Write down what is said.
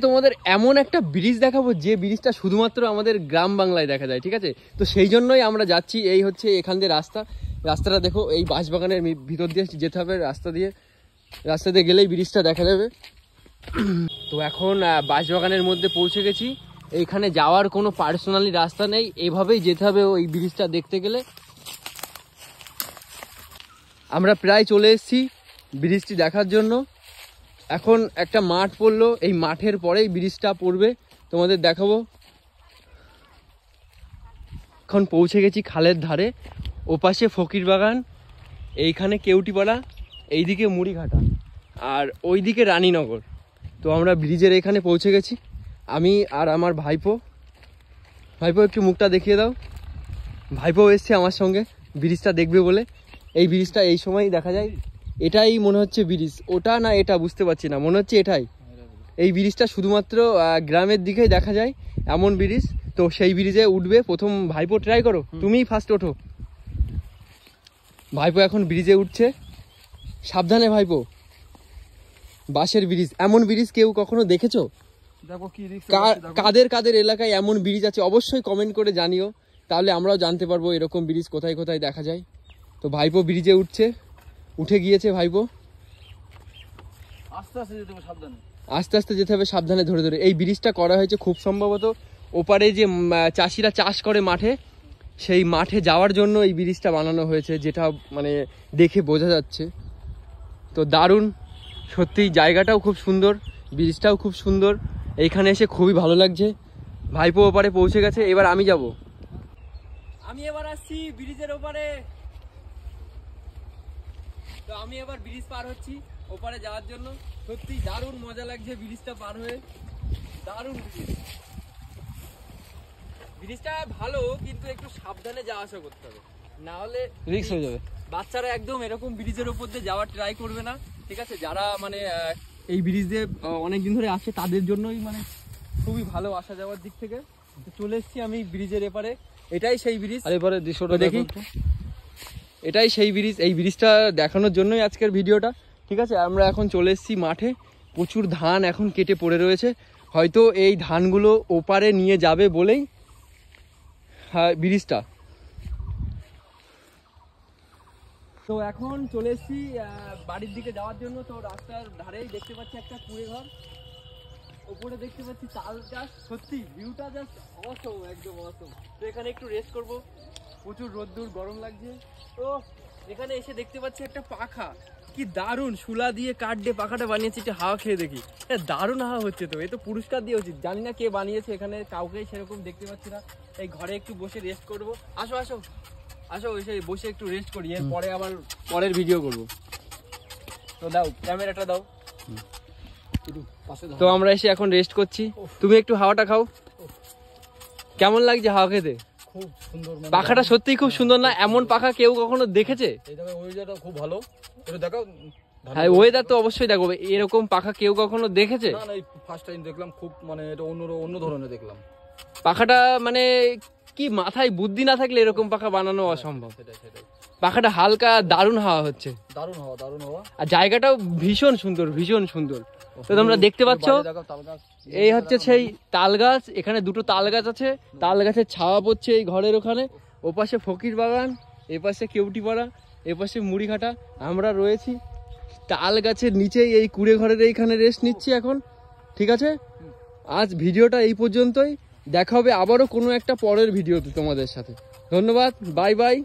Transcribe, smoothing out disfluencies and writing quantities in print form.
তোমাদের এমন একটা ব্রিজ দেখাবো যে ব্রিজটা শুধুমাত্র আমাদের গ্রাম বাংলায় দেখা যায়, ঠিক আছে? তো সেই জন্যই আমরা যাচ্ছি। এই হচ্ছে এখান দিয়ে রাস্তাটা দেখো, এই বাঁশবাগানের ভিতর দিয়ে যেতে হবে, রাস্তা দিয়ে গেলেই ব্রিজটা দেখা যাবে। তো এখন বাঁশবাগানের মধ্যে পৌঁছে গেছি। এইখানে যাওয়ার কোনো পার্সোনালি রাস্তা নেই, এভাবেই যেতে হবে ওই ব্রিজটা দেখতে গেলে। আমরা প্রায় চলে এসেছি ব্রিজটি দেখার জন্য। এখন একটা মাঠ পড়লো, এই মাঠের পরেই ব্রিজটা পড়বে, তোমাদের দেখাবো। এখন পৌঁছে গেছি খালের ধারে, ওপাশে ফকির বাগান, এইখানে কেউটিপাড়া, এইদিকে মুড়িঘাটা, আর ওইদিকে রানীনগর। তো আমরা ব্রিজের এখানে পৌঁছে গেছি, আমি আর আমার ভাইপো। একটু মুখটা দেখিয়ে দাও। ভাইপো এসছে আমার সঙ্গে ব্রিজটা দেখবে বলে। এই ব্রিজটা এই সময়ই দেখা যায়, এটাই মনে হচ্ছে ব্রিজ, ওটা না এটা বুঝতে পারছি না, মনে হচ্ছে এটাই। এই ব্রিজটা শুধুমাত্র গ্রামের দিকেই দেখা যায় এমন ব্রিজ। তো সেই ব্রিজে উঠবে প্রথম ভাইপো, ট্রাই করো, তুমিই ফার্স্ট ওঠো। ভাইপো এখন ব্রিজে উঠছে, সাবধানে ভাইপো। বাঁশের ব্রিজ, এমন ব্রিজ কেউ কখনো দেখেছো? কাদের এলাকায় এমন ব্রিজ আছে অবশ্যই কমেন্ট করে জানিও, তাহলে আমরাও জানতে পারবো এরকম ব্রিজ কোথায় কোথায় দেখা যায়। তো ভাইপো ব্রিজে উঠে গিয়েছে ভাইপো। আস্তে আস্তে যেতে হবে, সাবধানে ধরে ধরে। এই ব্রিজটা করা হয়েছে খুব সম্ভবত ওপারে যে চাষিরা চাষ করে মাঠে, সেই মাঠে যাওয়ার জন্য এই ব্রিজটা বানানো হয়েছে, যেটা মানে দেখে বোঝা যাচ্ছে। তো দারুণ, সত্যি জায়গাটাও খুব সুন্দর, ব্রিজটাও খুব সুন্দর। এইখানে এসে খুবই ভালো লাগছে। ভাইপো ওপারে পৌঁছে গেছে, এবার আমি যাব। আমি এবার আসছি ব্রিজের ওপারে। তো আমি এবার ব্রিজ পার হচ্ছি ওপারে যাওয়ার জন্য। সত্যি দারুণ মজা লাগছে ব্রিজটা পার হয়ে, দারুণ ব্রিজটা ভালো, কিন্তু একটু সাবধানে যাওয়া আসা করতে হবে, না হলে রিস্ক হয়ে যাবে। বাচ্চারা একদম এরকম ব্রিজের ওপর দিয়ে যাওয়ার ট্রাই করবে না, ঠিক আছে? যারা মানে এই ব্রিজ দিয়ে অনেকদিন ধরে আসে তাদের জন্যই মানে খুবই ভালো আসা যাওয়ার দিক থেকে। চলে এসেছি আমি ব্রিজের এপারে, এটাই সেই ব্রিজ। আর এবারে দৃশ্যটা দেখি, এটাই সেই ব্রিজ। এই ব্রিজটা দেখানোর জন্যই আজকের ভিডিওটা, ঠিক আছে? আমরা এখন চলে এসেছি মাঠে, প্রচুর ধান এখন কেটে পড়ে রয়েছে, হয়তো এই ধানগুলো ওপারে নিয়ে যাবে বলেই ব্রিজটা। তো এখন চলে এসেছি বাড়ির দিকে যাওয়ার জন্য। তো রাস্তার ধারেই দেখতে পাচ্ছি একটা কুড়ে ঘর, ওপরে দেখতে পাচ্ছি তাল গাছ। সত্যি ভিউটা জাস্ট অসম, একদম অসম। তো এখানে একটু রেস্ট করব, প্রচুর রোদ্দুর, গরম লাগছে। তো এখানে এসে দেখতে পাচ্ছি একটা পাখা, কি দারুণ শুলা দিয়ে কাঠ দিয়ে পাখাটা বানিয়েছে। একটু হাওয়া খেয়ে দেখি, দারুণ হাওয়া হচ্ছে। তো এ তো পুরস্কার দিয়ে উচিত, জানি না কে বানিয়েছে, এখানে কাউকে সেরকম দেখতে পাচ্ছি না। এই ঘরে একটু বসে রেস্ট করব। আসো আসো আসো, এসে বসে একটু রেস্ট করি, এরপরে আবার পরের ভিডিও করব। তো দাও ক্যামেরাটা দাও। তো আমরা এসে এখন রেস্ট করছি, তুমি একটু হাওয়াটা খাও। কেমন লাগছে হাওয়া খেতে? খুব সুন্দর, পাখাটা সত্যিই খুব সুন্দর না? এমন পাখা কেউ কখনো দেখেছে? ওয়েদারটা খুব ভালো, এটা দেখাও। হ্যাঁ, ওয়েদার তো অবশ্যই দেখো, এরকম পাখা কেউ কখনো দেখেছে? না না, এই ফার্স্ট টাইম দেখলাম, খুব মানে এটা অন্য ধরনের দেখলাম পাখাটা। মানে কি মাথায় বুদ্ধি না থাকলে এরকম পাখা বানানো অসম্ভব। সেটাই। পাখাটা হালকা, দারুণ হাওয়া হচ্ছে, দারুণ হাওয়া। আর জায়গাটাও ভীষণ সুন্দর, ভীষণ সুন্দর। তো তোমরা দেখতে পাচ্ছ, এই হচ্ছে সেই তাল গাছ। এখানে দুটো তাল গাছ আছে, তাল গাছের ছাওয়া পড়ছে এই ঘরের ওখানে। ওপাশে ফকির বাগান, এপাশে কেউটিপাড়া, এপাশে মুড়িঘাটা। আমরা রয়েছি তাল গাছের নিচেই, এই কুড়ে ঘরের এইখানে রেস্ট নিচ্ছি এখন, ঠিক আছে? আজ ভিডিওটা এই পর্যন্তই, দেখা হবে আবারও কোনো একটা পরের ভিডিওতে তোমাদের সাথে। ধন্যবাদ, বাই বাই।